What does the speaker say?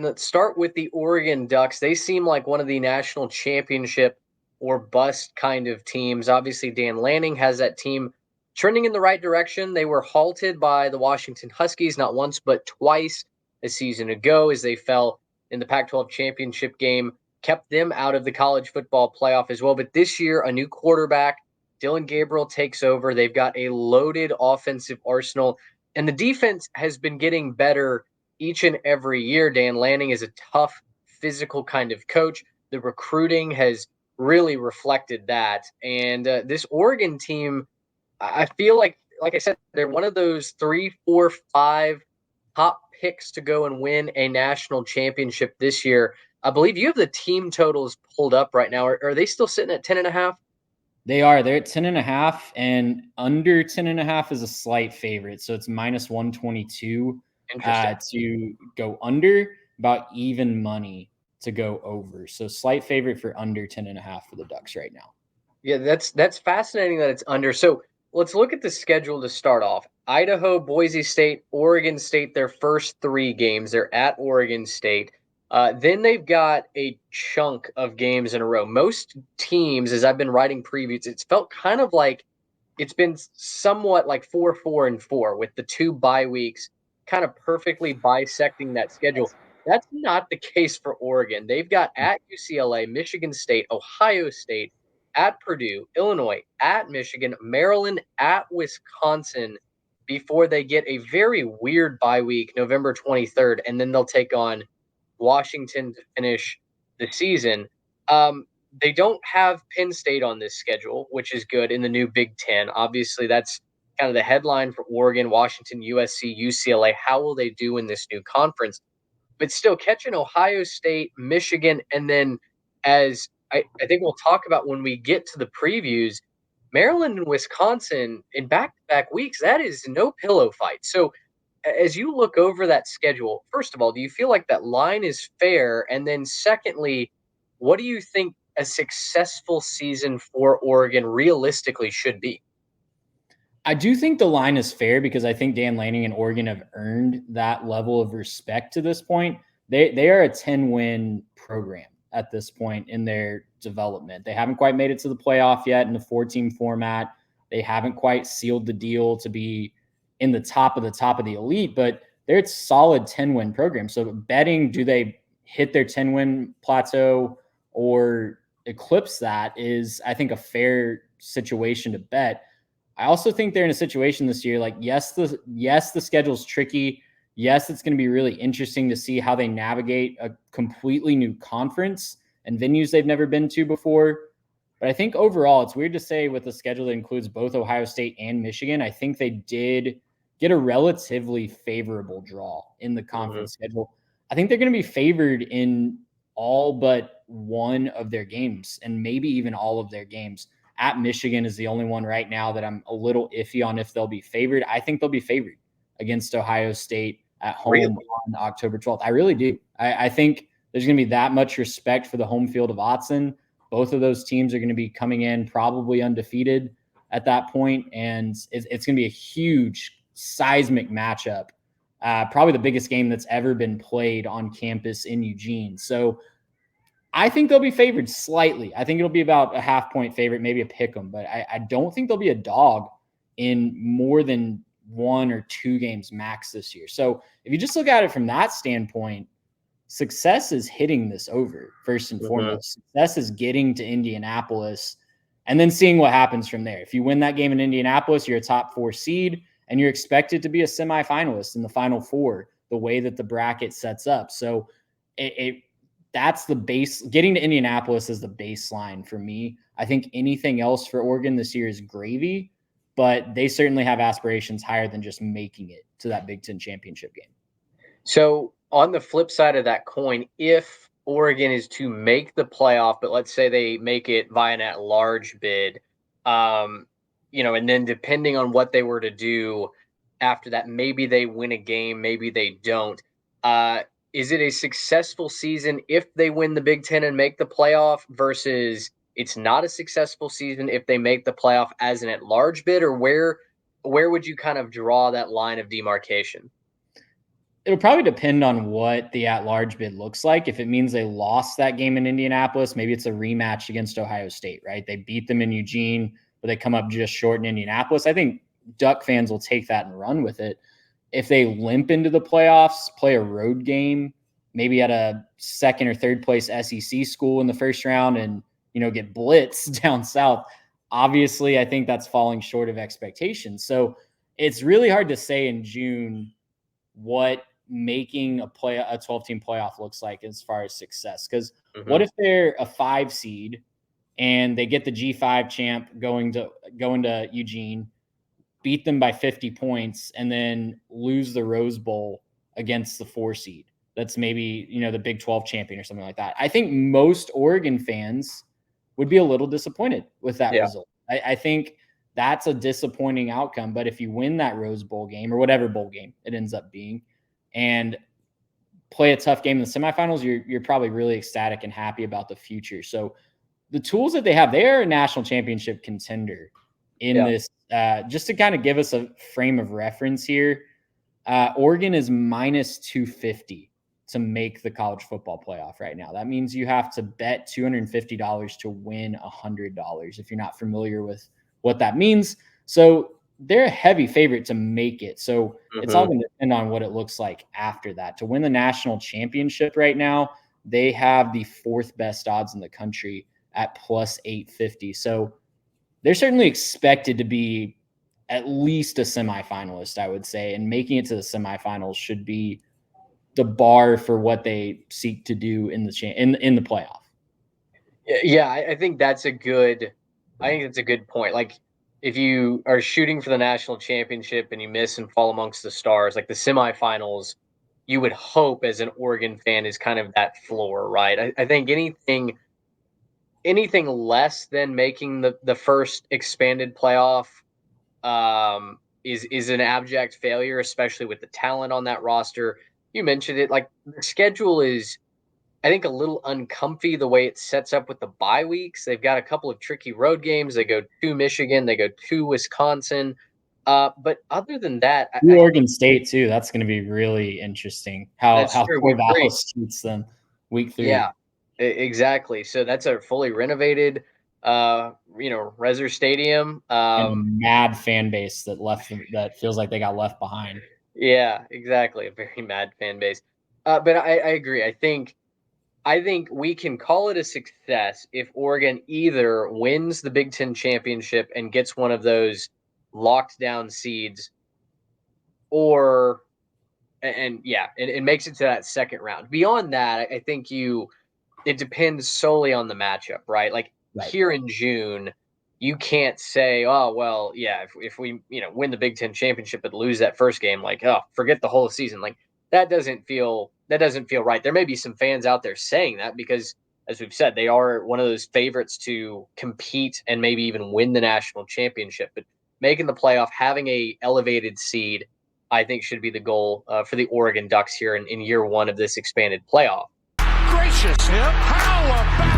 let's start with the Oregon Ducks. They seem like one of the national championship or bust kind of teams. Obviously, Dan Lanning has that team trending in the right direction. They were halted by the Washington Huskies not once but twice a season ago as they fell in the Pac-12 championship game, kept them out of the college football playoff as well. But this year, a new quarterback, Dylan Gabriel, takes over. They've got a loaded offensive arsenal, and the defense has been getting better each and every year. Dan Lanning is a tough, physical kind of coach. The recruiting has really reflected that. And this Oregon team, I feel like I said, they're one of those 3, 4, 5 top picks to go and win a national championship this year. I believe you have the team totals pulled up right now. Are they still sitting at 10.5? They are. They're at 10.5, and under 10.5 is a slight favorite. So it's minus 122 to go under, about even money to go over. So slight favorite for under 10.5 for the Ducks right now. Yeah, that's fascinating that it's under. So let's look at the schedule to start off. Idaho, Boise State, Oregon State, their first 3 games. They're at Oregon State. Then they've got a chunk of games in a row. Most teams, as I've been writing previews, it's felt kind of like it's been somewhat like 4, 4, and 4 with the 2 bye weeks kind of perfectly bisecting that schedule. That's not the case for Oregon. They've got at UCLA, Michigan State, Ohio State, at Purdue, Illinois, at Michigan, Maryland, at Wisconsin before they get a very weird bye week, November 23rd, and then they'll take on Washington to finish the season. They don't have Penn State on this schedule, which is good in the new Big Ten. Obviously, that's kind of the headline for Oregon, Washington, USC, UCLA. How will they do in this new conference? But still, catching Ohio State, Michigan, and then as I think we'll talk about when we get to the previews, Maryland and Wisconsin in back-to-back weeks, that is no pillow fight. So as you look over that schedule, first of all, do you feel like that line is fair? And then secondly, what do you think a successful season for Oregon realistically should be? I do think the line is fair because I think Dan Lanning and Oregon have earned that level of respect to this point. They are a 10-win program at this point in their development. They haven't quite made it to the playoff yet in the 4-team format. They haven't quite sealed the deal to be in the top of the elite, but they're a solid 10-win program. So betting, do they hit their 10-win plateau or eclipse that is, I think, a fair situation to bet. I also think they're in a situation this year, like, yes, the schedule's tricky. Yes, it's going to be really interesting to see how they navigate a completely new conference and venues they've never been to before. But I think overall, it's weird to say with a schedule that includes both Ohio State and Michigan, I think they did get a relatively favorable draw in the conference schedule. I think they're going to be favored in all but one of their games, and maybe even all of their games. At Michigan is the only one right now that I'm a little iffy on if they'll be favored. I think they'll be favored against Ohio State at home on October 12th. I really do. I think there's going to be that much respect for the home field of Autzen. Both of those teams are going to be coming in probably undefeated at that point, and it's going to be a huge seismic matchup. Probably the biggest game that's ever been played on campus in Eugene. So I think they'll be favored slightly. I think it'll be about a half-point favorite, maybe a pick 'em, but I don't think they'll be a dog in more than 1 or 2 games max this year. So if you just look at it from that standpoint, success is hitting this over first and foremost. Success is getting to Indianapolis and then seeing what happens from there. If you win that game in Indianapolis, you're a top 4 seed and you're expected to be a semifinalist in the Final Four, the way that the bracket sets up. So that's the base. Getting to Indianapolis is the baseline for me. I think anything else for Oregon this year is gravy, but they certainly have aspirations higher than just making it to that Big Ten championship game. So on the flip side of that coin, if Oregon is to make the playoff, but let's say they make it via an at-large bid, and then depending on what they were to do after that, maybe they win a game, maybe they don't. Is it a successful season if they win the Big Ten and make the playoff versus it's not a successful season if they make the playoff as an at-large bid, or where would you kind of draw that line of demarcation? It'll probably depend on what the at-large bid looks like. If it means they lost that game in Indianapolis, maybe it's a rematch against Ohio State, right? They beat them in Eugene, but they come up just short in Indianapolis. I think Duck fans will take that and run with it. If they limp into the playoffs, play a road game, maybe at a second or third place SEC school in the first round and, get blitzed down south, obviously I think that's falling short of expectations. So it's really hard to say in June what making a 12-team playoff looks like as far as success. Because what if they're a 5 seed and they get the G5 champ going to Eugene, beat them by 50 points, and then lose the Rose Bowl against the 4 seed? That's maybe, the Big 12 champion or something like that. I think most Oregon fans would be a little disappointed with that result. I think that's a disappointing outcome. But if you win that Rose Bowl game or whatever bowl game it ends up being and play a tough game in the semifinals, you're probably really ecstatic and happy about the future. So the tools that they have, they are a national championship contender in this. Just to kind of give us a frame of reference here, Oregon is minus 250 to make the college football playoff right now. That means you have to bet $250 to win $100 if you're not familiar with what that means. So they're a heavy favorite to make it. So it's all going to depend on what it looks like after that. To win the national championship right now, they have the 4th best odds in the country at plus 850. So they're certainly expected to be at least a semifinalist, I would say, and making it to the semifinals should be the bar for what they seek to do in the in the playoff. Yeah, I think that's a good point. Like, if you are shooting for the national championship and you miss and fall amongst the stars, like the semifinals, you would hope as an Oregon fan is kind of that floor, right? I think anything less than making the first expanded playoff is an abject failure, especially with the talent on that roster. You mentioned it, like the schedule is, I think, a little uncomfy the way it sets up with the bye weeks. They've got a couple of tricky road games. They go to Michigan, they go to Wisconsin. But other than that, Oregon State too. That's going to be really interesting. How Corvallis treats them week 3. Yeah, exactly. So that's a fully renovated, Reser Stadium, and a mad fan base that feels like they got left behind. Yeah, exactly. A very mad fan base. But I agree. I think we can call it a success if Oregon either wins the Big Ten championship and gets one of those locked down seeds, or and makes it to that second round. Beyond that, I think it depends solely on the matchup, right? Like here in June, you can't say, oh, well, yeah, if we, win the Big Ten championship but lose that first game, like, oh, forget the whole season. Like that doesn't feel right. There may be some fans out there saying that because, as we've said, they are one of those favorites to compete and maybe even win the national championship. But making the playoff, having a elevated seed, I think should be the goal for the Oregon Ducks here in year 1 of this expanded playoff. Gracious, how about